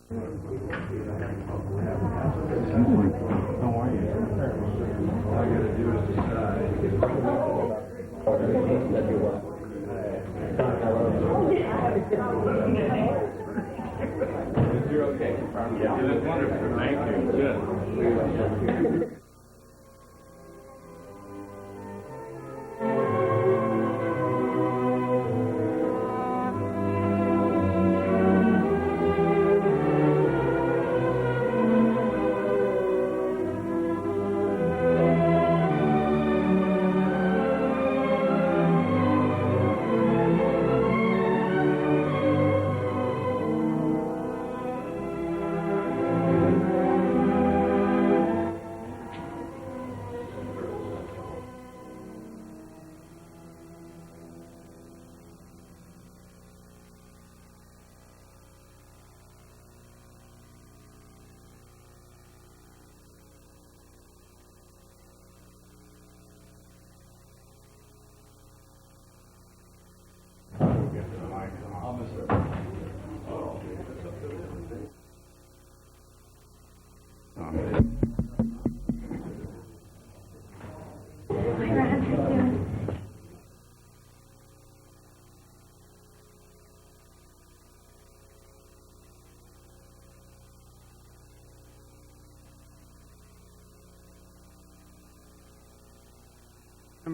How are you? All I gotta do is decide. You're okay. Yeah, that's wonderful. Thank you. Good.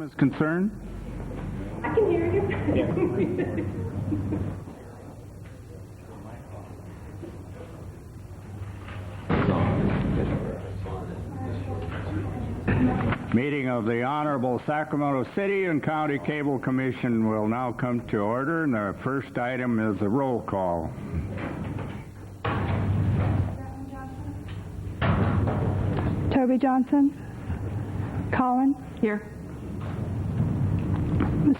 Is concerned? I can hear you. Meeting of the Honorable Sacramento City and County Cable Commission will now come to order, and the first item is a roll call. Toby Johnson. Colin. Here.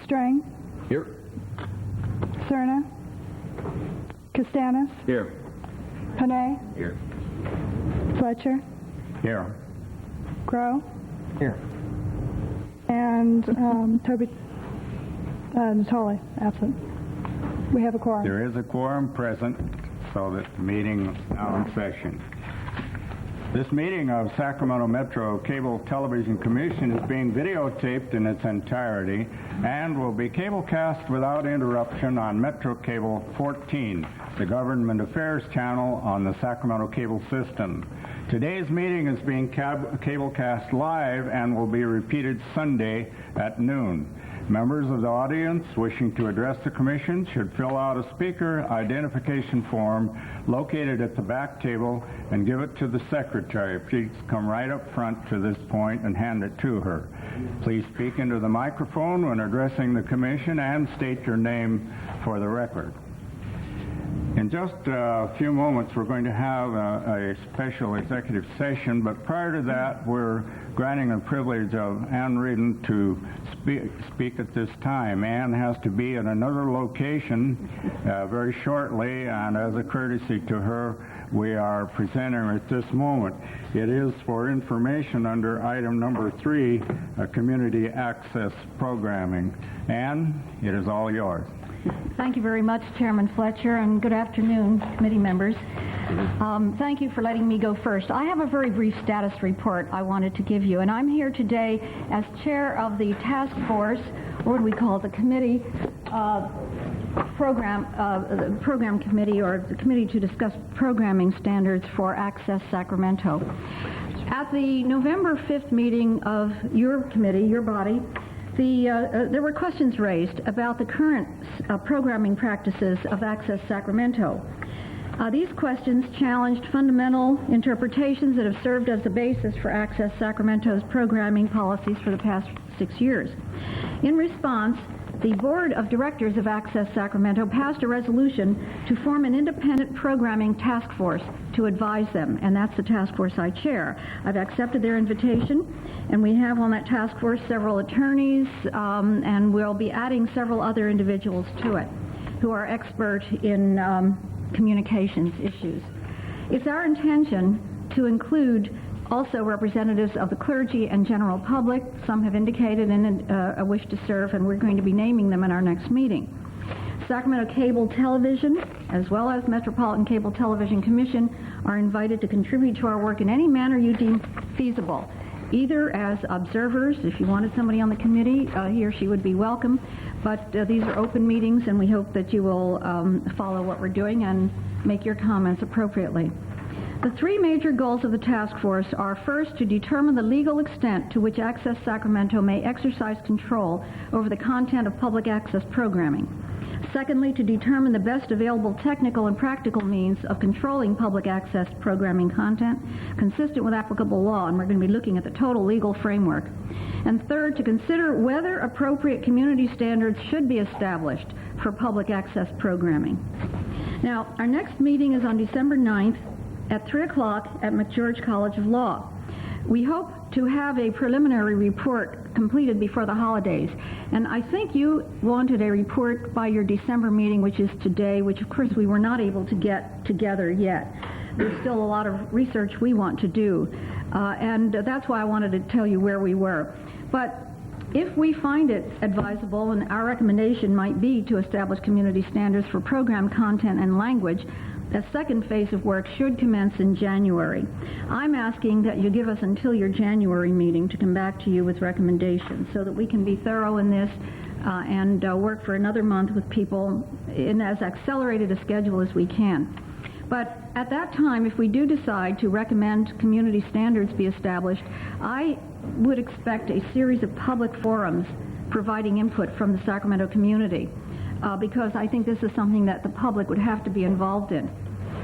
Strang. Here. Cerna. Castanis. Here. Panay. Here. Fletcher. Here. Grow. Here. And Toby Natale, absent. We have a quorum. There is a quorum present, so that the meeting is now in session. This meeting of Sacramento Metro Cable Television Commission is being videotaped in its entirety and will be cablecast without interruption on Metro Cable 14, the Government Affairs channel on the Sacramento Cable System. Today's meeting is being cablecast live and will be repeated Sunday at noon. Members of the audience wishing to address the Commission should fill out a speaker identification form located at the back table and give it to the Secretary. Please come right up front to this point and hand it to her. Please speak into the microphone when addressing the Commission and state your name for the record. In just a few moments, we're going to have a special executive session, but prior to that, we're granting the privilege of Ann Reardon to speak at this time. Ann has to be in another location very shortly, and as a courtesy to her, we are presenting her at this moment. It is for information under item number 3, community access programming. Ann, it is all yours. Thank you very much, Chairman Fletcher, and good afternoon, committee members. Thank you for letting me go first. I have a very brief status report I wanted to give you, and I'm here today as chair of the task force, or what do we call it, the committee, program committee, or the committee to discuss programming standards for Access Sacramento. At the November 5th meeting of your committee, your body, there were questions raised about the current programming practices of Access Sacramento. These questions challenged fundamental interpretations that have served as the basis for Access Sacramento's programming policies for the past 6 years. In response, the Board of Directors of Access Sacramento passed a resolution to form an independent programming task force to advise them, and that's the task force I chair. I've accepted their invitation, and we have on that task force several attorneys, and we'll be adding several other individuals to it who are expert in communications issues. It's our intention to include also representatives of the clergy and general public. Some have indicated a wish to serve, and we're going to be naming them in our next meeting. Sacramento Cable Television, as well as Metropolitan Cable Television Commission, are invited to contribute to our work in any manner you deem feasible, either as observers. If you wanted somebody on the committee, he or she would be welcome. But these are open meetings, and we hope that you will follow what we're doing and make your comments appropriately. The three major goals of the task force are, first, to determine the legal extent to which Access Sacramento may exercise control over the content of public access programming. Secondly, to determine the best available technical and practical means of controlling public access programming content consistent with applicable law, and we're going to be looking at the total legal framework. And third, to consider whether appropriate community standards should be established for public access programming. Now, our next meeting is on December 9th at 3 o'clock at McGeorge College of Law. We hope to have a preliminary report completed before the holidays. And I think you wanted a report by your December meeting, which is today, which of course we were not able to get together yet. There's still a lot of research we want to do. And that's why I wanted to tell you where we were. But if we find it advisable, and our recommendation might be to establish community standards for program content and language, a second phase of work should commence in January. I'm asking that you give us until your January meeting to come back to you with recommendations so that we can be thorough in this and work for another month with people in as accelerated a schedule as we can. But at that time, if we do decide to recommend community standards be established, I would expect a series of public forums providing input from the Sacramento community. Because I think this is something that the public would have to be involved in.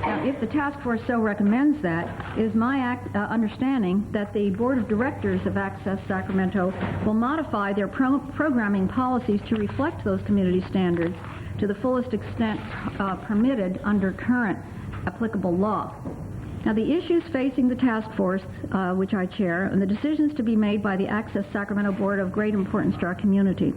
Now, if the task force so recommends that, it is my understanding that the Board of Directors of Access Sacramento will modify their programming policies to reflect those community standards to the fullest extent permitted under current applicable law. Now, the issues facing the task force, which I chair, and the decisions to be made by the Access Sacramento Board are of great importance to our community.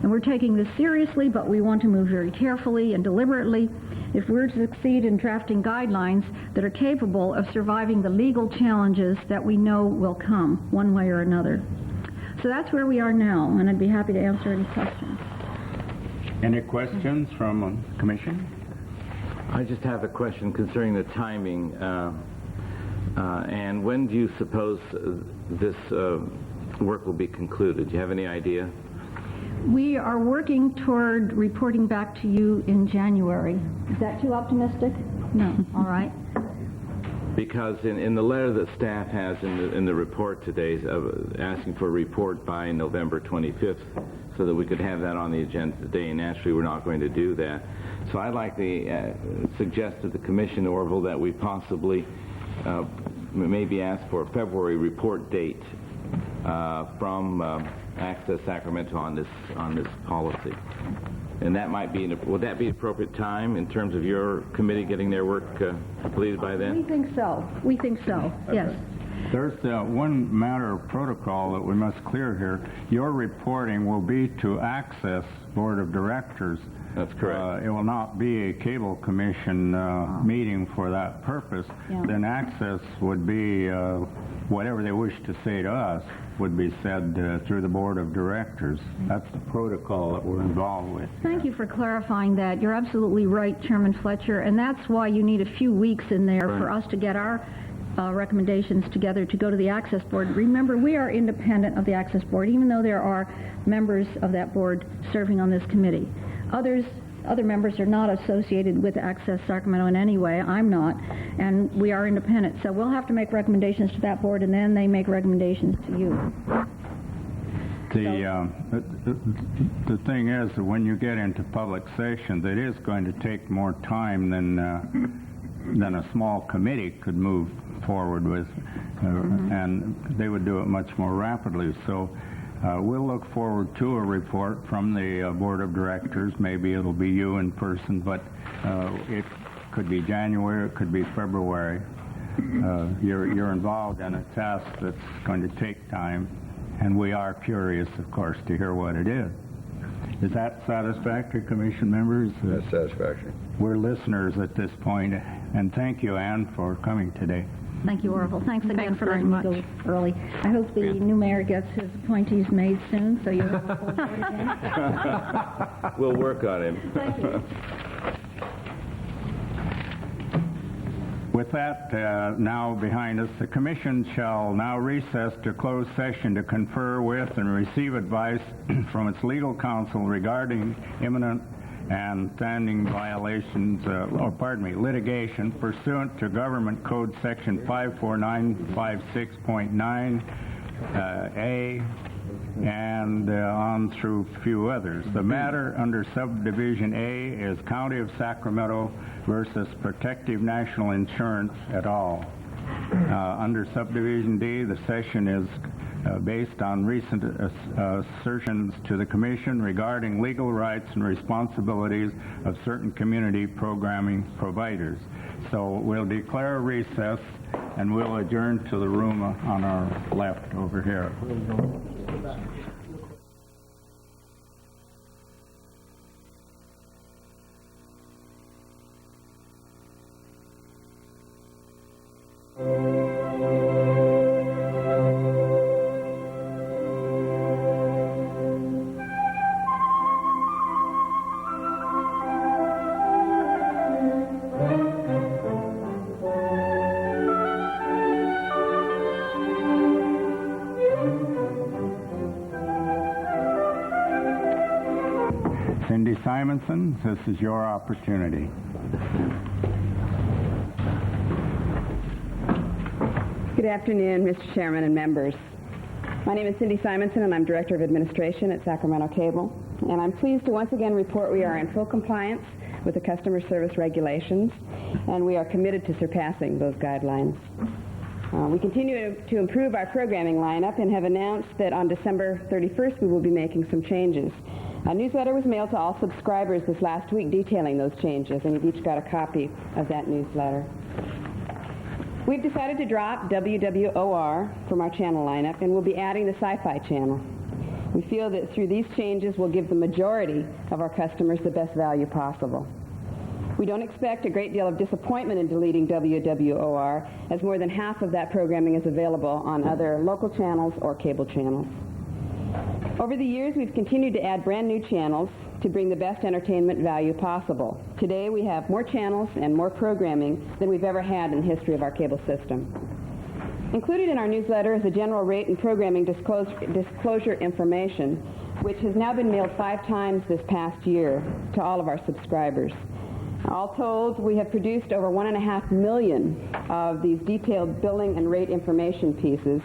And we're taking this seriously, but we want to move very carefully and deliberately if we're to succeed in drafting guidelines that are capable of surviving the legal challenges that we know will come, one way or another. So that's where we are now, and I'd be happy to answer any questions. Any questions from the Commission? I just have a question concerning the timing. And when do you suppose this work will be concluded? Do you have any idea? We are working toward reporting back to you in January. Is that too optimistic? No. All right. Because in the letter that staff has in the report today, asking for a report by November 25th, so that we could have that on the agenda today, and naturally we're not going to do that. So I'd like to suggest to the Commission, Orville, that we possibly maybe ask for a February report date from Access Sacramento on this policy. And that might be, would that be appropriate time in terms of your committee getting their work completed by then? We think so. We think so, yes. There's one matter of protocol that we must clear here. Your reporting will be to Access Board of Directors. That's correct. It will not be a Cable Commission meeting for that purpose. Yeah. Then Access would be, whatever they wish to say to us would be said through the Board of Directors. That's the protocol that we're involved with. Thank you for clarifying that. You're absolutely right, Chairman Fletcher, and that's why you need a few weeks in there for us to get our recommendations together to go to the Access Board. Remember, we are independent of the Access Board, even though there are members of that board serving on this committee. Other members are not associated with Access Sacramento in any way. I'm not, and we are independent. So we'll have to make recommendations to that board, and then they make recommendations to you. The thing is that when you get into public sessions, it is going to take more time than a small committee could move forward with, and they would do it much more rapidly. So we'll look forward to a report from the Board of Directors. Maybe it'll be you in person, but it could be January, it could be February. You're involved in a task that's going to take time, and we are curious, of course, to hear what it is. Is that satisfactory, Commission members? That's satisfactory. We're listeners at this point, and thank you, Ann, for coming today. Thank you, Orville. Thanks again Thanks for very letting me much. go early. I hope the new mayor gets his appointees made soon, so you'll have a full board again. We'll work on him. Thank you. With that now behind us, the Commission shall now recess to closed session to confer with and receive advice from its legal counsel regarding imminent and standing violations, litigation pursuant to Government Code Section 54956.9 A and on through a few others. The matter under Subdivision A is County of Sacramento versus Protective National Insurance et al. Under Subdivision D, the session is based on recent assertions to the Commission regarding legal rights and responsibilities of certain community programming providers. So we'll declare a recess and we'll adjourn to the room on our left over here. Cindy Simonson, this is your opportunity. Good afternoon, Mr. Chairman and members. My name is Cindy Simonson, and I'm Director of Administration at Sacramento Cable. And I'm pleased to once again report we are in full compliance with the customer service regulations, and we are committed to surpassing those guidelines. We continue to improve our programming lineup and have announced that on December 31st we will be making some changes. A newsletter was mailed to all subscribers this last week detailing those changes, and you've each got a copy of that newsletter. We've decided to drop WWOR from our channel lineup, and we'll be adding the Sci-Fi channel. We feel that through these changes we'll give the majority of our customers the best value possible. We don't expect a great deal of disappointment in deleting WWOR, as more than half of that programming is available on other local channels or cable channels. Over the years, we've continued to add brand new channels to bring the best entertainment value possible. Today, we have more channels and more programming than we've ever had in the history of our cable system. Included in our newsletter is a general rate and programming disclosure information, which has now been mailed 5 times this past year to all of our subscribers. All told, we have produced over 1.5 million of these detailed billing and rate information pieces,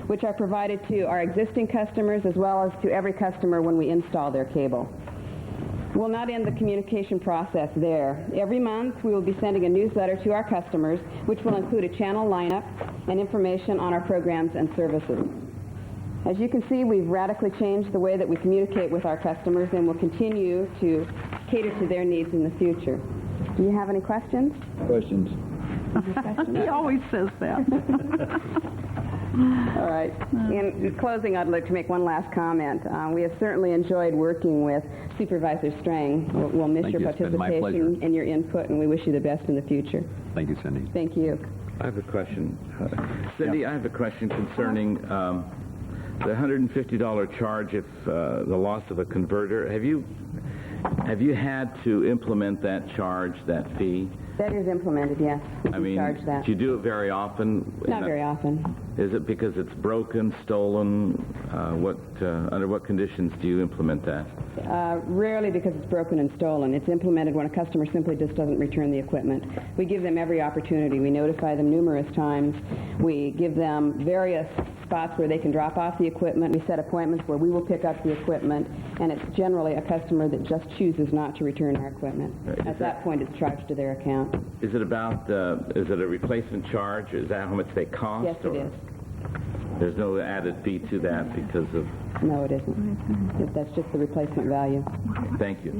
which are provided to our existing customers as well as to every customer when we install their cable. We'll not end the communication process there. Every month we will be sending a newsletter to our customers which will include a channel lineup and information on our programs and services. As you can see, we've radically changed the way that we communicate with our customers, and will continue to cater to their needs in the future. Do you have any questions? Questions? He always says that. All right. In closing, I'd like to make one last comment. We have certainly enjoyed working with Supervisor Strang. We'll miss Thank your you. It's been my participation pleasure. and your input, and we wish you the best in the future. Thank you, Cindy. Thank you. I have a question. Cindy, I have a question concerning the $150 charge if the loss of a converter. Have you had to implement that charge, that fee? That is implemented, yes. We charge that. Do you do it very often? Not very often. Is it because it's broken, stolen? Under what conditions do you implement that? Rarely because it's broken and stolen. It's implemented when a customer simply just doesn't return the equipment. We give them every opportunity. We notify them numerous times. We give them various spots where they can drop off the equipment. We set appointments where we will pick up the equipment, and it's generally a customer that just chooses not to return our equipment. At that point, it's charged to their account. Is it a replacement charge? Is that how much they cost? Yes, it is. There's no added fee to that because of... No, it isn't. That's just the replacement value. Thank you.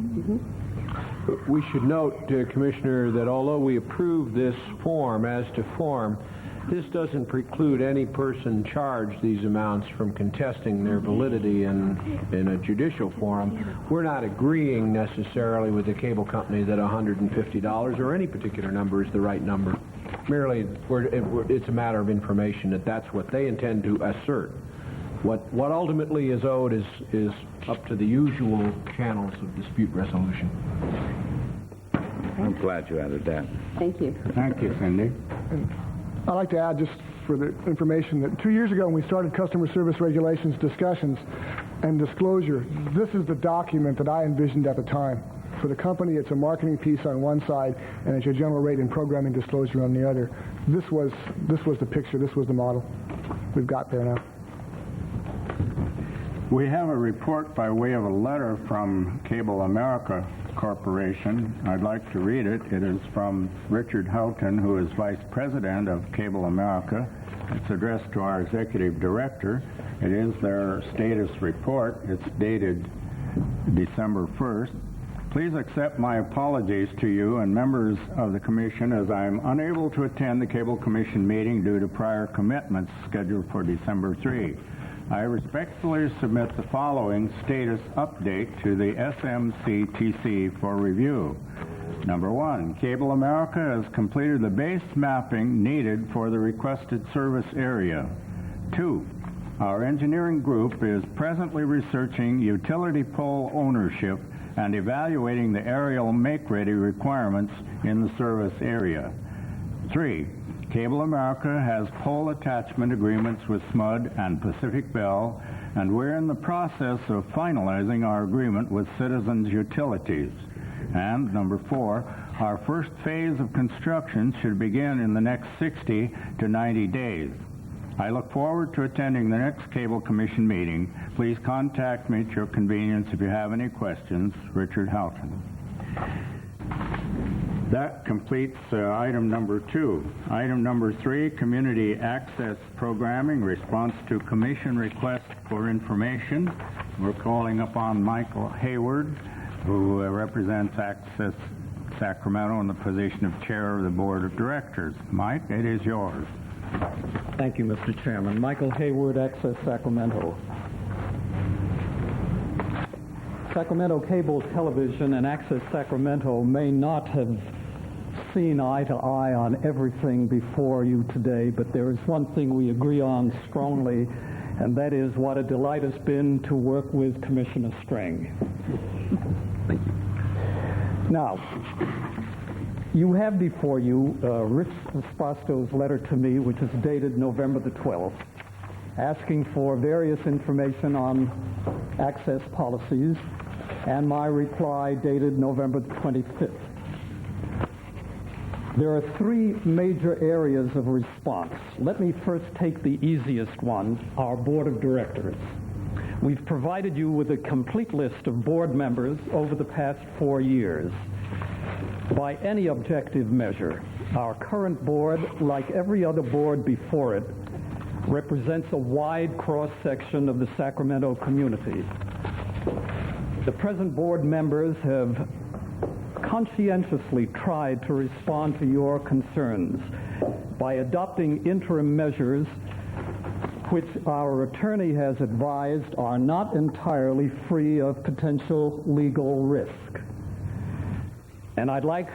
We should note, Commissioner, that although we approve this form as to form, This doesn't preclude any person charged these amounts from contesting their validity in a judicial forum. We're not agreeing necessarily with the cable company that $150 or any particular number is the right number. Merely, it's a matter of information that that's what they intend to assert. What ultimately is owed is up to the usual channels of dispute resolution. I'm glad you added that. Thank you. Thank you, Cindy. I'd like to add, just for the information, that 2 years ago when we started customer service regulations discussions and disclosure, this is the document that I envisioned at the time. For the company, it's a marketing piece on one side, and it's your general rate and programming disclosure on the other. This was the picture. This was the model. We've got there now. We have a report by way of a letter from Cable America Corporation. I'd like to read it. It is from Richard Houghton, who is Vice President of Cable America. It's addressed to our Executive Director. It is their status report. It's dated December 1st. Please accept my apologies to you and members of the Commission as I am unable to attend the Cable Commission meeting due to prior commitments scheduled for December 3. I respectfully submit the following status update to the SMCTC for review. Number 1, Cable America has completed the base mapping needed for the requested service area. 2, our engineering group is presently researching utility pole ownership and evaluating the aerial make-ready requirements in the service area. 3, Cable America has pole attachment agreements with SMUD and Pacific Bell, and we're in the process of finalizing our agreement with Citizens Utilities. And number 4, our first phase of construction should begin in the next 60 to 90 days. I look forward to attending the next Cable Commission meeting. Please contact me at your convenience if you have any questions. Richard Houghton. That completes item number 2. Item number 3, Community Access Programming, response to Commission request for information. We're calling upon Michael Hayward, who represents Access Sacramento in the position of Chair of the Board of Directors. Mike, it is yours. Thank you, Mr. Chairman. Michael Hayward, Access Sacramento. Sacramento Cable Television and Access Sacramento may not have seen eye to eye on everything before you today, but there is one thing we agree on strongly, and that is what a delight it's been to work with Commissioner Strang. Thank you. Now, you have before you Rich Spasto's letter to me, which is dated November the 12th, asking for various information on access policies, and my reply dated November the 25th. There are 3 major areas of response. Let me first take the easiest one, our Board of Directors. We've provided you with a complete list of board members over the past 4 years. By any objective measure, our current board, like every other board before it, represents a wide cross-section of the Sacramento community. The present board members have conscientiously tried to respond to your concerns by adopting interim measures which our attorney has advised are not entirely free of potential legal risk. And I'd like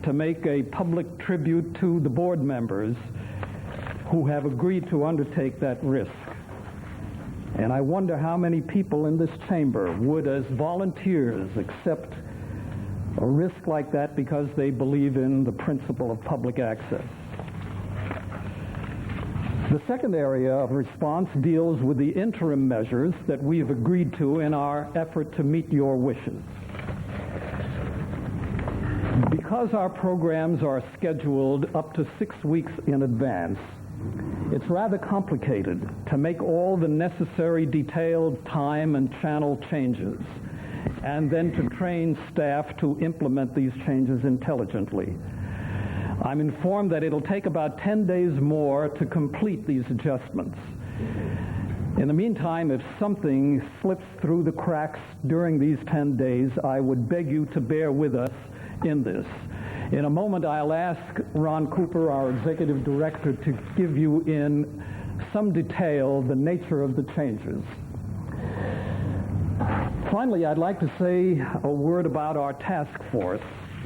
to make a public tribute to the board members who have agreed to undertake that risk. And I wonder how many people in this chamber would, as volunteers, accept a risk like that because they believe in the principle of public access. The second area of response deals with the interim measures that we've agreed to in our effort to meet your wishes. Because our programs are scheduled up to 6 weeks in advance, it's rather complicated to make all the necessary detailed time and channel changes, and then to train staff to implement these changes intelligently. I'm informed that it'll take about 10 days more to complete these adjustments. In the meantime, if something slips through the cracks during these 10 days, I would beg you to bear with us in this. In a moment, I'll ask Ron Cooper, our executive director, to give you in some detail the nature of the changes. Finally, I'd like to say a word about our task force.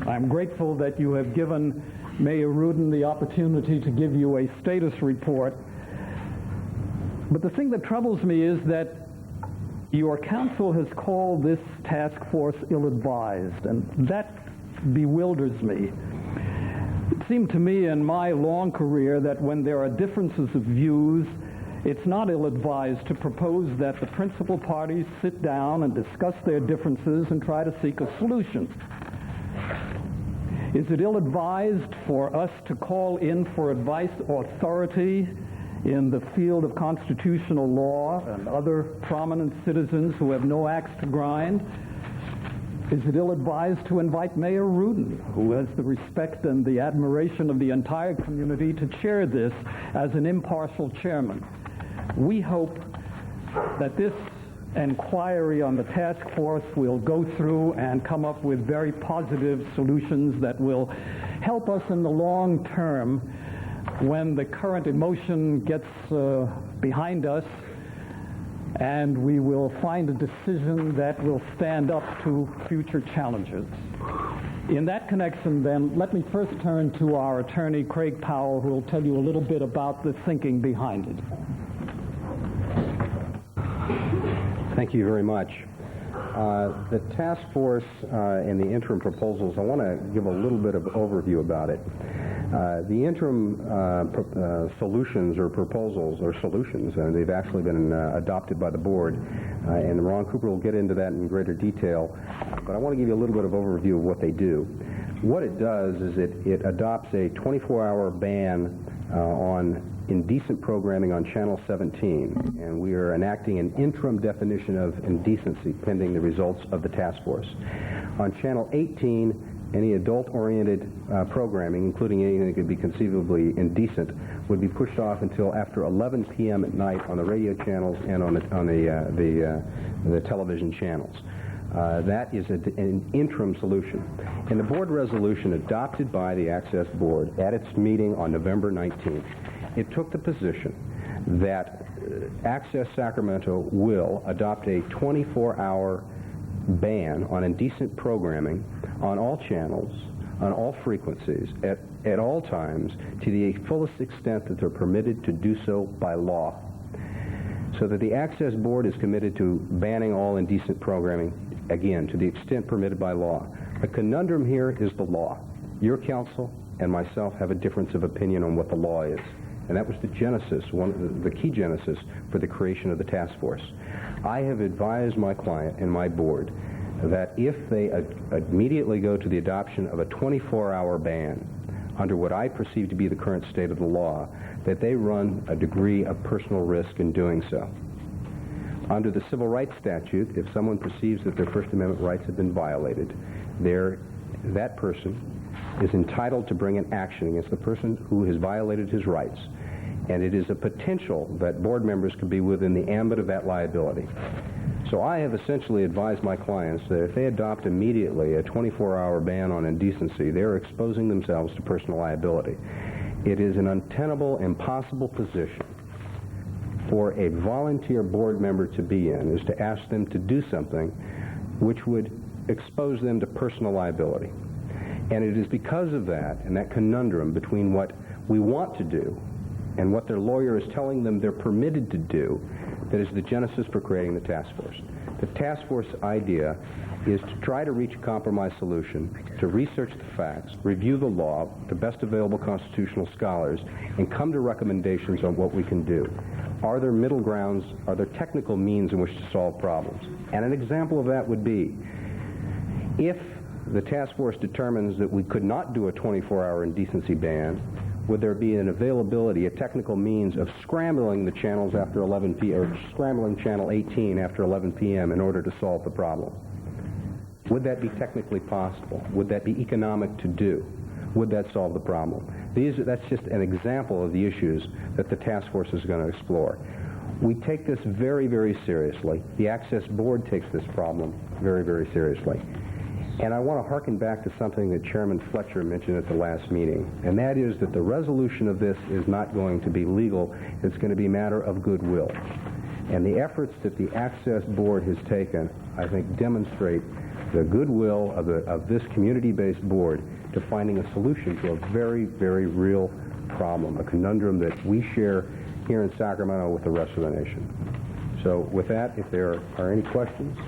I'm grateful that you have given Mayor Rudin the opportunity to give you a status report. But the thing that troubles me is that your council has called this task force ill-advised, and that bewilders me. It seemed to me in my long career that when there are differences of views, it's not ill-advised to propose that the principal parties sit down and discuss their differences and try to seek a solution. Is it ill-advised for us to call in for advice authority in the field of constitutional law and other prominent citizens who have no axe to grind? Is it ill-advised to invite Mayor Rudin, who has the respect and the admiration of the entire community, to chair this as an impartial chairman? We hope that this inquiry on the task force will go through and come up with very positive solutions that will help us in the long term when the current emotion gets behind us, and we will find a decision that will stand up to future challenges. In that connection, then, let me first turn to our attorney, Craig Powell, who will tell you a little bit about the thinking behind it. Thank you very much. The task force and the interim proposals, I want to give a little bit of overview about it. The interim solutions or proposals or solutions, they've actually been adopted by the board, and Ron Cooper will get into that in greater detail, but I want to give you a little bit of overview of what they do. What it does is it adopts a 24-hour ban on indecent programming on Channel 17, and we are enacting an interim definition of indecency pending the results of the task force. On Channel 18, any adult-oriented programming, including anything that could be conceivably indecent, would be pushed off until after 11 p.m. at night on the radio channels and on the television channels. That is an interim solution. In the board resolution adopted by the Access Board at its meeting on November 19th, it took the position that Access Sacramento will adopt a 24-hour ban on indecent programming on all channels, on all frequencies, at all times, to the fullest extent that they're permitted to do so by law. So that the Access Board is committed to banning all indecent programming, again, to the extent permitted by law. The conundrum here is the law. Your council and myself have a difference of opinion on what the law is. And that was the genesis, the key genesis for the creation of the task force. I have advised my client and my board that if they immediately go to the adoption of a 24-hour ban under what I perceive to be the current state of the law, that they run a degree of personal risk in doing so. Under the Civil Rights Statute, if someone perceives that their First Amendment rights have been violated, that person is entitled to bring an action against the person who has violated his rights. And it is a potential that board members could be within the ambit of that liability. So I have essentially advised my clients that if they adopt immediately a 24-hour ban on indecency, they're exposing themselves to personal liability. It is an untenable, impossible position for a volunteer board member to be in, is to ask them to do something which would expose them to personal liability. And it is because of that, and that conundrum between what we want to do and what their lawyer is telling them they're permitted to do, that is the genesis for creating the task force. The task force idea is to try to reach a compromise solution, to research the facts, review the law, the best available constitutional scholars, and come to recommendations on what we can do. Are there middle grounds? Are there technical means in which to solve problems? And an example of that would be, if the task force determines that we could not do a 24-hour indecency ban, would there be an availability, a technical means of scrambling the channels after 11 p.m., or scrambling channel 18 after 11 p.m. in order to solve the problem? Would that be technically possible? Would that be economic to do? Would that solve the problem? That's just an example of the issues that the task force is going to explore. We take this very, very seriously. The Access Board takes this problem very, very seriously. And I want to harken back to something that Chairman Fletcher mentioned at the last meeting, and that is that the resolution of this is not going to be legal. It's going to be a matter of goodwill. And the efforts that the Access Board has taken, I think, demonstrate the goodwill of this community-based board to finding a solution to a very, very real problem, a conundrum that we share here in Sacramento with the rest of the nation. So with that, if there are any questions?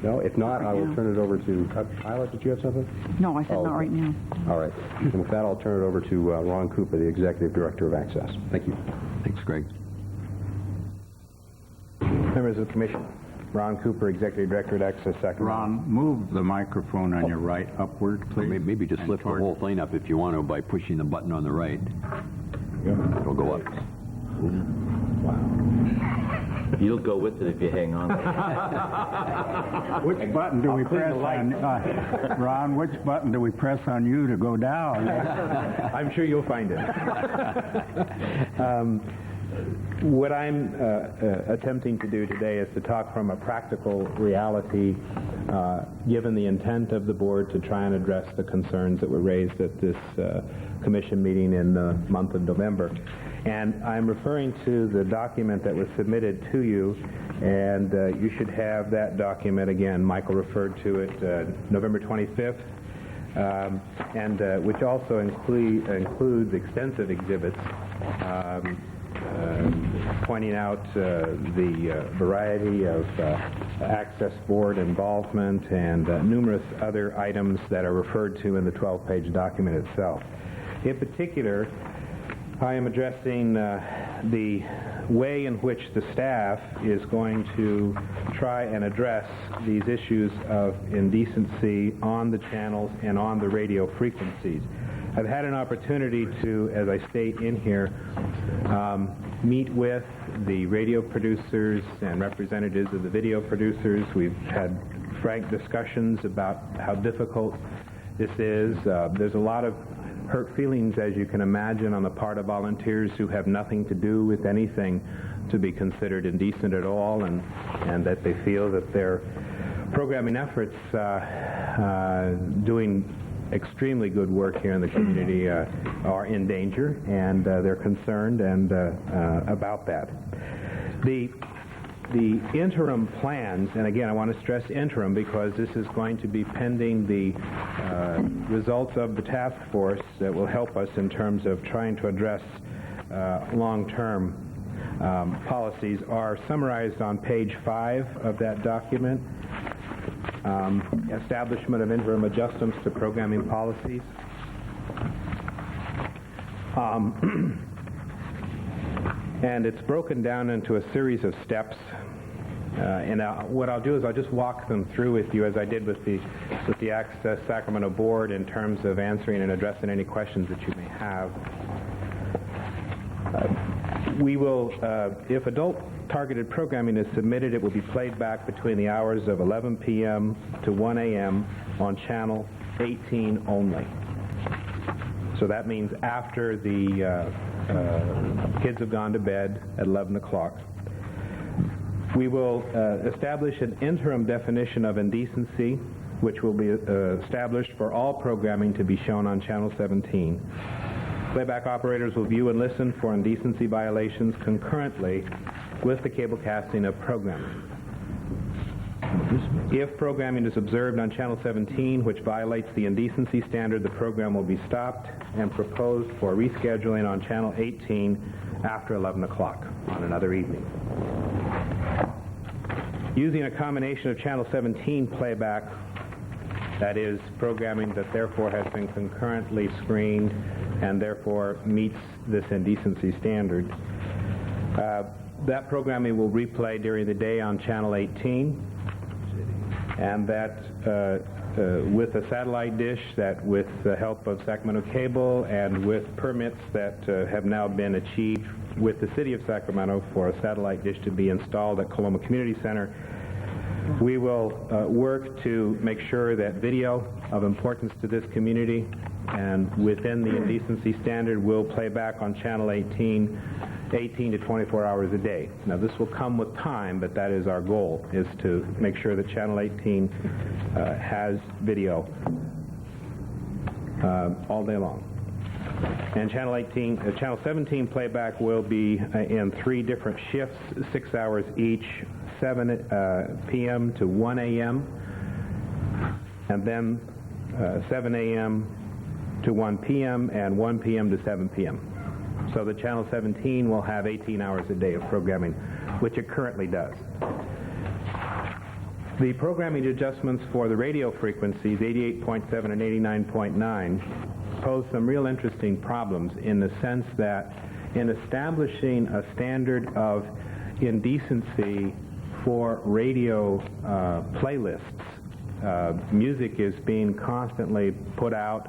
No? If not, I will turn it over to... Isla, did you have something? No, I said not right now. All right. And with that, I'll turn it over to Ron Cooper, the Executive Director of Access. Thank you. Thanks, Greg. Members of the Commission, Ron Cooper, Executive Director at Access Sacramento. Ron, move the microphone on your right upward, please. Maybe just lift the whole thing up if you want to by pushing the button on the right. It'll go up. You'll go with it if you hang on. Which button do we press on? Ron, which button do we press on you to go down? I'm sure you'll find it. What I'm attempting to do today is to talk from a practical reality, given the intent of the board to try and address the concerns that were raised at this commission meeting in the month of November. And I'm referring to the document that was submitted to you, and you should have that document again. Michael referred to it November 25th, and which also includes extensive exhibits pointing out the variety of Access Board involvement and numerous other items that are referred to in the 12-page document itself. In particular, I am addressing the way in which the staff is going to try and address these issues of indecency on the channels and on the radio frequencies. I've had an opportunity to, as I state in here, meet with the radio producers and representatives of the video producers. We've had frank discussions about how difficult this is. There's a lot of hurt feelings, as you can imagine, on the part of volunteers who have nothing to do with anything to be considered indecent at all, and that they feel that their programming efforts doing extremely good work here in the community are in danger, and they're concerned and about that. The interim plans, and again I want to stress interim because this is going to be pending the results of the task force that will help us in terms of trying to address long-term policies, are summarized on page 5 of that document. Establishment of interim adjustments to programming policies. And it's broken down into a series of steps. And what I'll do is I'll just walk them through with you as I did with the Access Sacramento Board in terms of answering and addressing any questions that you may have. We will, if adult targeted programming is submitted, it will be played back between the hours of 11 p.m. to 1 a.m. on channel 18 only. So that means after the kids have gone to bed at 11 o'clock. We will establish an interim definition of indecency, which will be established for all programming to be shown on channel 17. Playback operators will view and listen for indecency violations concurrently with the cable casting of programming. If programming is observed on channel 17 which violates the indecency standard, the program will be stopped and proposed for rescheduling on channel 18 after 11 o'clock on another evening. Using a combination of channel 17 playback, that is programming that therefore has been concurrently screened and therefore meets this indecency standard. That programming will replay during the day on channel 18, and that with a satellite dish, that with the help of Sacramento Cable and with permits that have now been achieved with the City of Sacramento for a satellite dish to be installed at Coloma Community Center, we will work to make sure that video of importance to this community and within the indecency standard will play back on channel 18 18 to 24 hours a day. Now, this will come with time, but that is our goal, is to make sure that Channel 18 has video all day long. And Channel 17 playback will be in 3 different shifts, 6 hours each, 7 p.m. to 1 a.m., and then 7 a.m. to 1 p.m. and 1 p.m. to 7 p.m. So the Channel 17 will have 18 hours a day of programming, which it currently does. The programming adjustments for the radio frequencies, 88.7 and 89.9, pose some real interesting problems in the sense that in establishing a standard of indecency for radio playlists, music is being constantly put out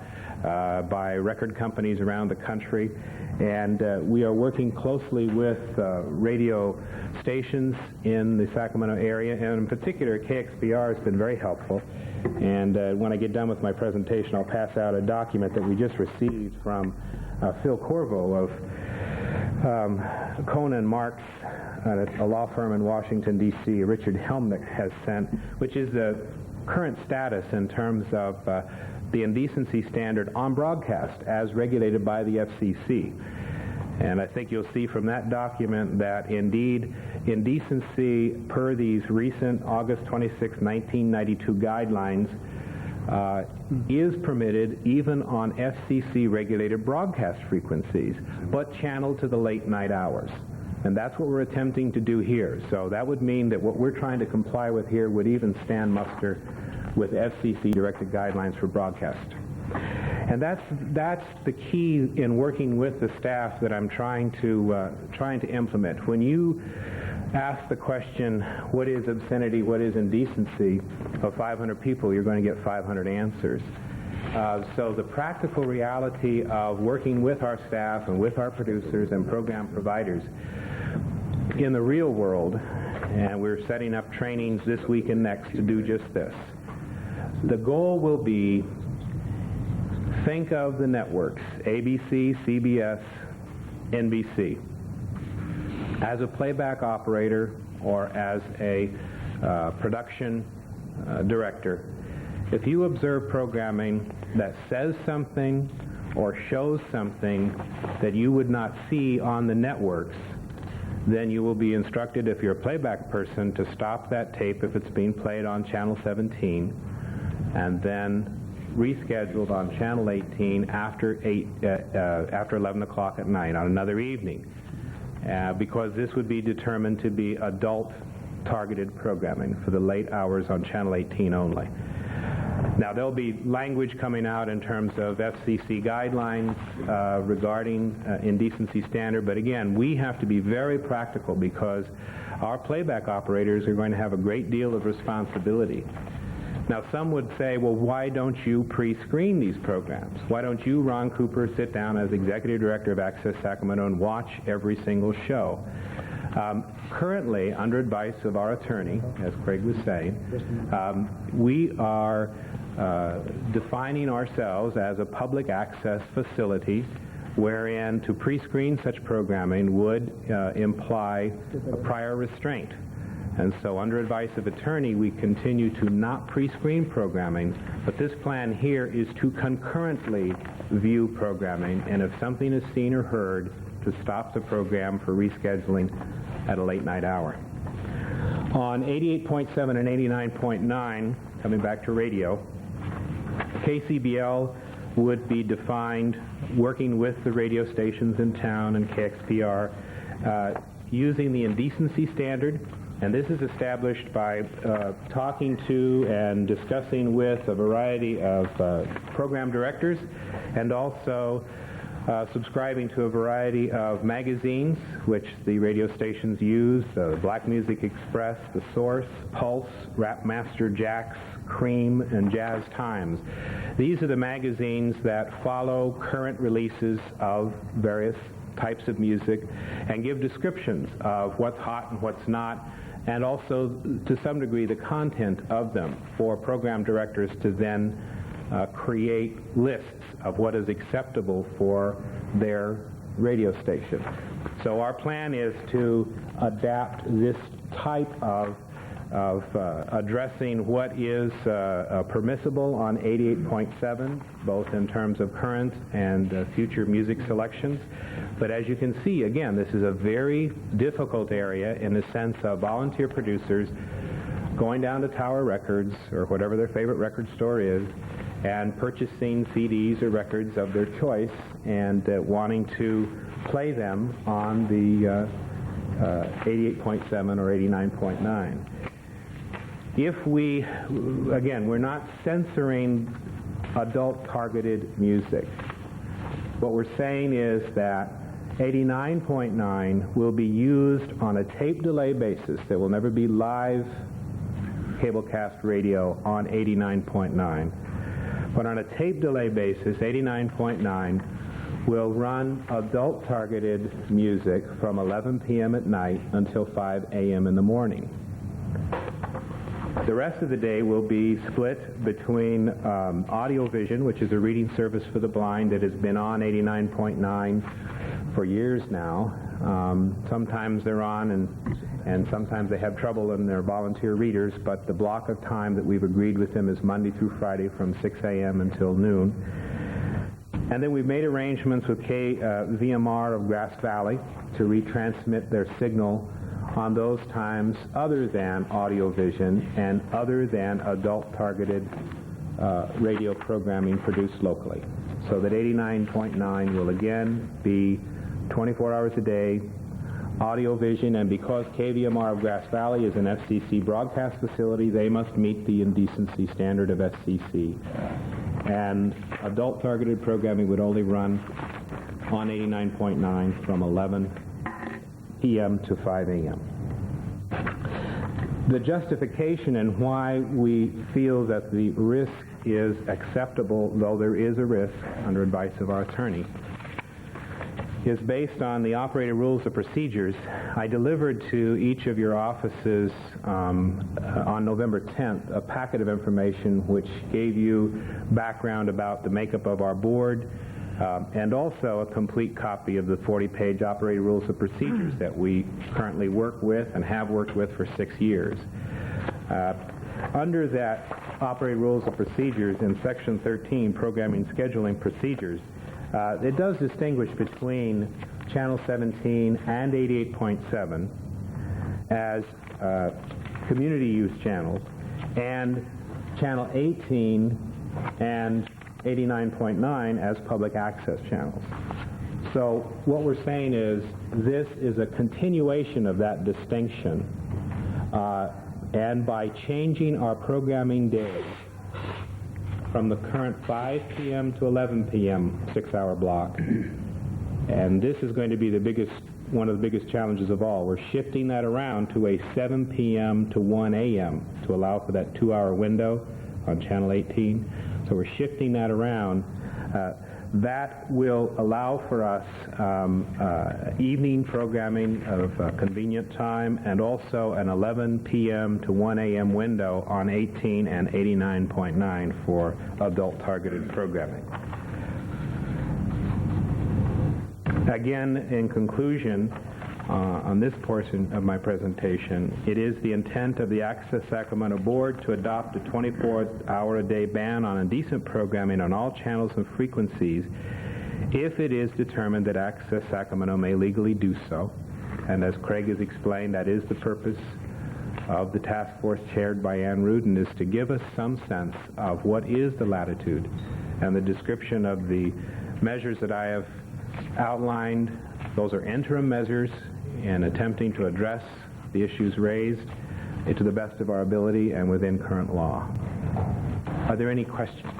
by record companies around the country, and we are working closely with radio stations in the Sacramento area, and in particular KXPR has been very helpful. And when I get done with my presentation, I'll pass out a document that we just received from Phil Corvo of Cohen & Marks, a law firm in Washington, D.C. Richard Helmnick has sent, which is the current status in terms of the indecency standard on broadcast as regulated by the FCC. And I think you'll see from that document that indeed indecency per these recent August 26, 1992 guidelines is permitted even on FCC regulated broadcast frequencies, but channeled to the late night hours. And that's what we're attempting to do here. So that would mean that what we're trying to comply with here would even stand muster with FCC directed guidelines for broadcast. And that's the key in working with the staff that I'm trying to implement. When you ask the question, what is obscenity, what is indecency, of 500 people, you're going to get 500 answers. So the practical reality of working with our staff and with our producers and program providers in the real world, and we're setting up trainings this week and next to do just this. The goal will be, think of the networks, ABC, CBS, NBC, as a playback operator or as a production director. If you observe programming that says something or shows something that you would not see on the networks, then you will be instructed, if you're a playback person, to stop that tape if it's being played on Channel 17, and then rescheduled on Channel 18 after 11 o'clock at night on another evening, because this would be determined to be adult-targeted programming for the late hours on Channel 18 only. Now, there'll be language coming out in terms of FCC guidelines regarding indecency standard, but again, we have to be very practical because our playback operators are going to have a great deal of responsibility. Now, some would say, well, why don't you pre-screen these programs? Why don't you, Ron Cooper, sit down as Executive Director of Access Sacramento and watch every single show? Currently, under advice of our attorney, as Craig was saying, we are defining ourselves as a public access facility wherein to pre-screen such programming would imply a prior restraint. And so under advice of attorney, we continue to not pre-screen programming, but this plan here is to concurrently view programming, and if something is seen or heard, to stop the program for rescheduling at a late night hour. On 88.7 and 89.9, coming back to radio, KCBL would be defined working with the radio stations in town and KXPR using the indecency standard, and this is established by talking to and discussing with a variety of program directors and also subscribing to a variety of magazines which the radio stations use, Black Music Express, The Source, Pulse, Rap Master Jack's, Cream, and Jazz Times. These are the magazines that follow current releases of various types of music and give descriptions of what's hot and what's not, and also, to some degree, the content of them for program directors to then create lists of what is acceptable for their radio station. So our plan is to adapt this type of addressing what is permissible on 88.7, both in terms of current and future music selections. But as you can see, again, this is a very difficult area in the sense of volunteer producers going down to Tower Records or whatever their favorite record store is and purchasing CDs or records of their choice and wanting to play them on the 88.7 or 89.9. If we, again, we're not censoring adult-targeted music. What we're saying is that 89.9 will be used on a tape delay basis. There will never be live cablecast radio on 89.9. But on a tape delay basis, 89.9 will run adult-targeted music from 11 p.m. at night until 5 a.m. in the morning. The rest of the day will be split between Audio Vision, which is a reading service for the blind that has been on 89.9 for years now. Sometimes they're on and sometimes they have trouble in their volunteer readers, but the block of time that we've agreed with them is Monday through Friday from 6 a.m. until noon. And then we've made arrangements with VMR of Grass Valley to retransmit their signal on those times other than Audio Vision and other than adult-targeted radio programming produced locally. So that 89.9 will again be 24 hours a day, Audio Vision, and because KVMR of Grass Valley is an FCC broadcast facility, they must meet the indecency standard of FCC. And adult-targeted programming would only run on 89.9 from 11 p.m. to 5 a.m. The justification and why we feel that the risk is acceptable, though there is a risk under advice of our attorney, is based on the operator rules of procedures. I delivered to each of your offices on November 10th a packet of information which gave you background about the makeup of our board, and also a complete copy of the 40-page operating rules of procedures that we currently work with and have worked with for 6 years. Under that operating rules of procedures in Section 13, Programming Scheduling Procedures, it does distinguish between Channel 17 and 88.7 as community use channels and Channel 18 and 89.9 as public access channels. So what we're saying is this is a continuation of that distinction, and by changing our programming days from the current 5 p.m. to 11 p.m. 6-hour block, and this is going to be one of the biggest challenges of all. We're shifting that around to a 7 p.m. to 1 a.m. to allow for that 2-hour window on Channel 18. So we're shifting that around. That will allow for us evening programming of convenient time and also an 11 p.m. to 1 a.m. window on 18 and 89.9 for adult-targeted programming. Again, in conclusion, on this portion of my presentation, it is the intent of the Access Sacramento Board to adopt a 24-hour-a-day ban on indecent programming on all channels and frequencies if it is determined that Access Sacramento may legally do so. And as Craig has explained, that is the purpose of the task force chaired by Ann Rudin, is to give us some sense of what is the latitude. And the description of the measures that I have outlined, those are interim measures in attempting to address the issues raised to the best of our ability and within current law. Are there any questions?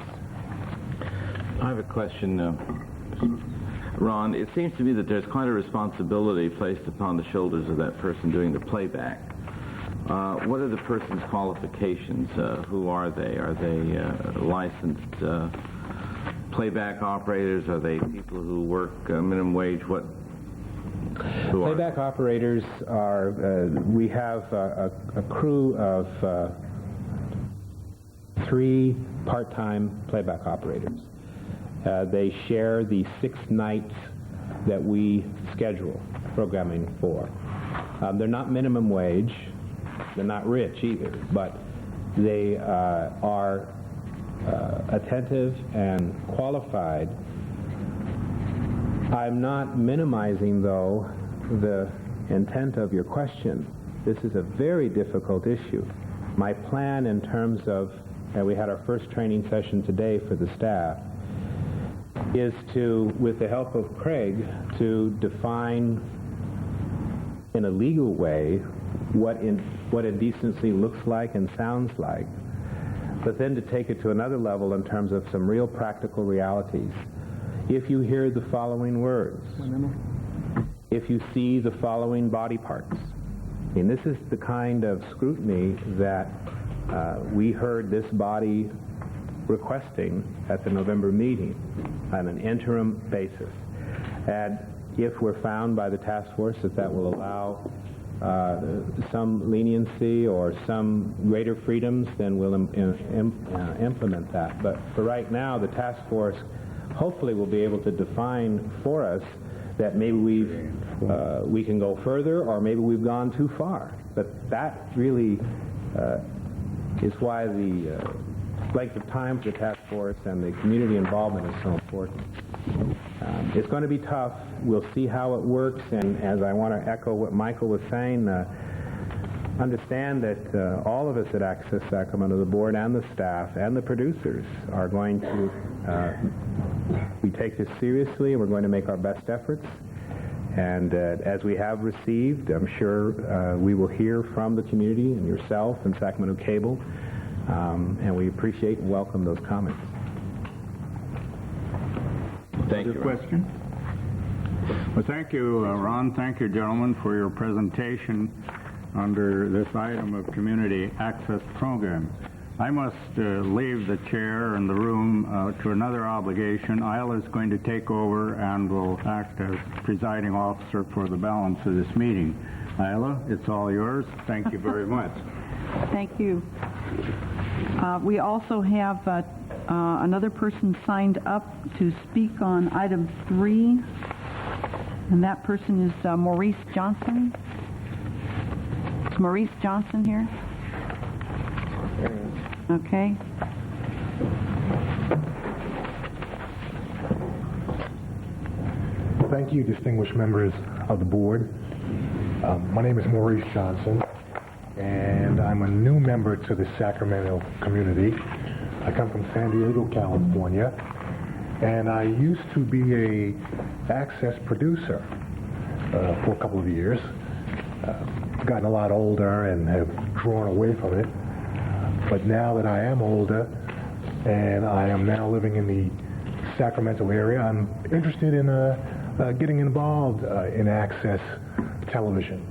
I have a question, Ron. It seems to me that there's quite a responsibility placed upon the shoulders of that person doing the playback. What are the person's qualifications? Who are they? Are they licensed playback operators? Are they people who work minimum wage? Playback operators are, we have a crew of 3 part-time playback operators. They share the 6 nights that we schedule programming for. They're not minimum wage, they're not rich either, but they are attentive and qualified. I'm not minimizing, though, the intent of your question. This is a very difficult issue. My plan in terms of, and we had our first training session today for the staff, is to, with the help of Craig, to define in a legal way what indecency looks like and sounds like, but then to take it to another level in terms of some real practical realities. If you hear the following words, if you see the following body parts, and this is the kind of scrutiny that we heard this body requesting at the November meeting on an interim basis. And if we're found by the task force that will allow some leniency or some greater freedoms, then we'll implement that. But for right now, the task force hopefully will be able to define for us that maybe we can go further, or maybe we've gone too far. But that really is why the length of time for the task force and the community involvement is so important. It's going to be tough. We'll see how it works, and as I want to echo what Michael was saying, understand that all of us at Access Sacramento, the board and the staff and the producers, are going to we take this seriously, and we're going to make our best efforts. And as we have received, I'm sure we will hear from the community and yourself and Sacramento Cable, and we appreciate and welcome those comments. Thank you. Question? Well, thank you, Ron. Thank you, gentlemen, for your presentation under this item of community access program. I must leave the chair and the room to another obligation. Isla is going to take over and will act as presiding officer for the balance of this meeting. Isla, it's all yours. Thank you very much. Thank you. We also have another person signed up to speak on item 3, and that person is Maurice Johnson. Is Maurice Johnson here? Okay. Thank you, distinguished members of the board. My name is Maurice Johnson, and I'm a new member to the Sacramento community. I come from San Diego, California, and I used to be a access producer for a couple of years. Gotten a lot older and have drawn away from it. But now that I am older and I am now living in the Sacramento area, I'm interested in getting involved in access television.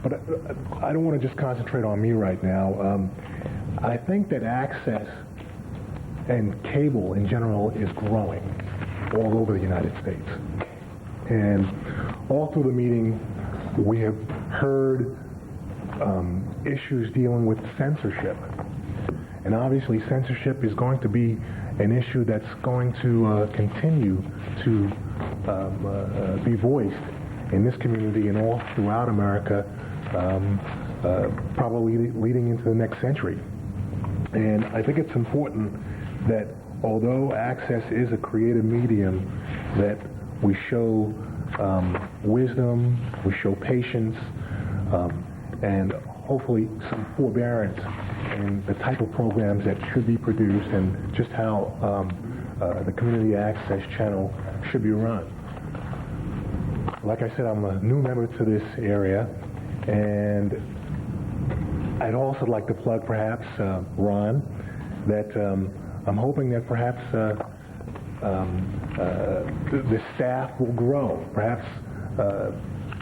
But I don't want to just concentrate on me right now. I think that access and cable in general is growing all over the United States. And all through the meeting, we have heard issues dealing with censorship. And obviously censorship is going to be an issue that's going to continue to be voiced in this community and all throughout America, probably leading into the next century. And I think it's important that although access is a creative medium, that we show wisdom, we show patience, and hopefully some forbearance in the type of programs that should be produced and just how the community access channel should be run. Like I said, I'm a new member to this area, and I'd also like to plug perhaps, Ron, that I'm hoping that perhaps the staff will grow. Perhaps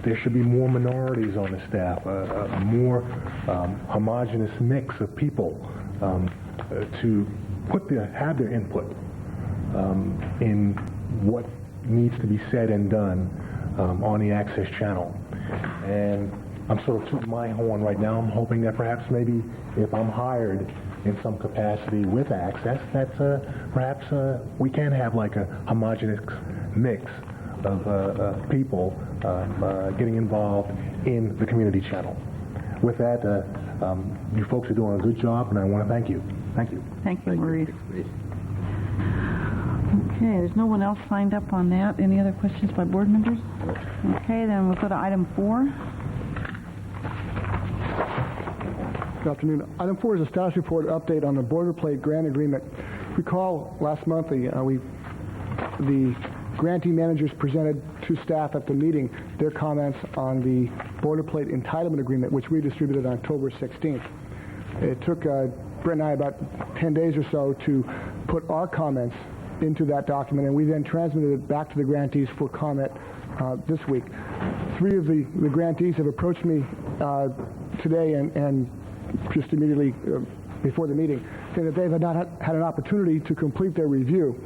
there should be more minorities on the staff, a more homogeneous mix of people to have their input in what needs to be said and done on the access channel. And I'm sort of tooting my horn right now. I'm hoping that perhaps maybe if I'm hired in some capacity with access, that perhaps we can have like a homogeneous mix of people getting involved in the community channel. With that, you folks are doing a good job, and I want to thank you. Thank you. Thank you, Maurice. Okay, there's no one else signed up on that. Any other questions by board members? Okay, then we'll go to item 4. Good afternoon. Item 4 is a status report update on the boilerplate grant agreement. Recall last month the grantee managers presented to staff at the meeting their comments on the boilerplate entitlement agreement, which we distributed on October 16th. It took Brent and I about 10 days or so to put our comments into that document, and we then transmitted it back to the grantees for comment this week. 3 of the grantees have approached me today and just immediately before the meeting, saying that they have not had an opportunity to complete their review.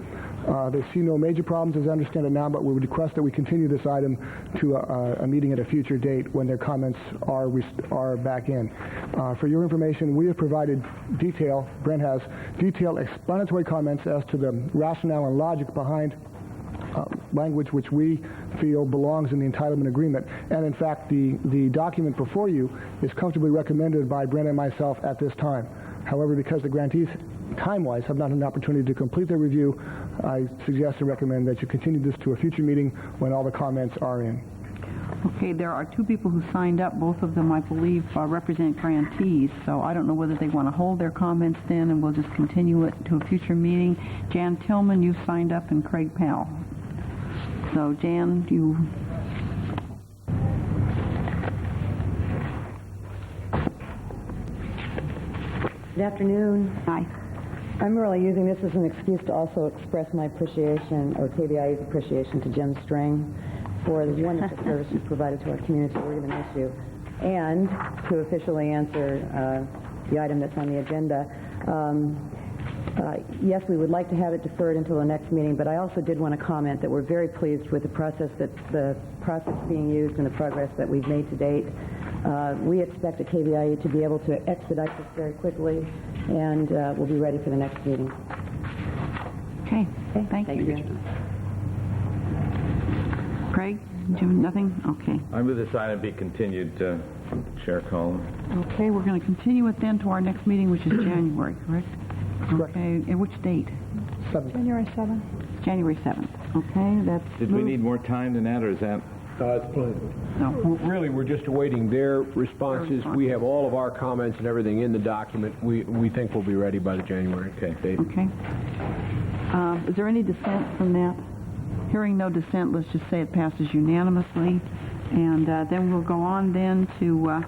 They see no major problems, as I understand it now, but we would request that we continue this item to a meeting at a future date when their comments are back in. For your information, we have provided Brent has detailed explanatory comments as to the rationale and logic behind language which we feel belongs in the entitlement agreement. And in fact, the document before you is comfortably recommended by Brent and myself at this time. However, because the grantees, time-wise, have not had an opportunity to complete their review, I suggest and recommend that you continue this to a future meeting when all the comments are in. Okay, there are 2 people who signed up. Both of them, I believe, represent grantees, so I don't know whether they want to hold their comments then, and we'll just continue it to a future meeting. Jan Tillman, you've signed up, and Craig Powell. So, Jan, you... Good afternoon. Hi. I'm really using this as an excuse to also express my appreciation, or KBIE's appreciation, to Jim String for the wonderful service he's provided to our community. We're going to miss you. And to officially answer the item that's on the agenda. Yes, we would like to have it deferred until the next meeting, but I also did want to comment that we're very pleased with the process being used and the progress that we've made to date. We expect at KBIE to be able to expedite this very quickly, and we'll be ready for the next meeting. Okay. Thank you. Craig, do you have nothing? Okay. I move this item be continued, Chair Collins. Okay, we're going to continue it then to our next meeting, which is January, correct? Okay, and which date? January 7th. January 7th. Okay, that's... Did we need more time than that, or is that... It's plenty. No. Really, we're just awaiting their responses. We have all of our comments and everything in the document. We think we'll be ready by the January date. Okay. Is there any dissent from that? Hearing no dissent, let's just say it passes unanimously. And then we'll go on then to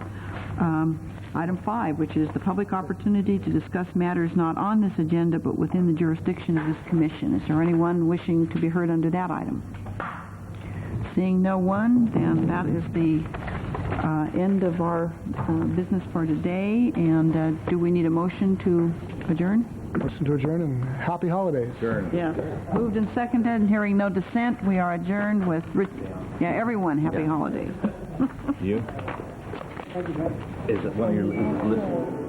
item 5, which is the public opportunity to discuss matters not on this agenda but within the jurisdiction of this commission. Is there anyone wishing to be heard under that item? Seeing no one, then that is the end of our business for today. And do we need a motion to adjourn? Motion to adjourn, and happy holidays. Adjourn. Yeah. Moved and seconded, and hearing no dissent, we are adjourned with... everyone, happy holidays. You? Is it one of your listeners?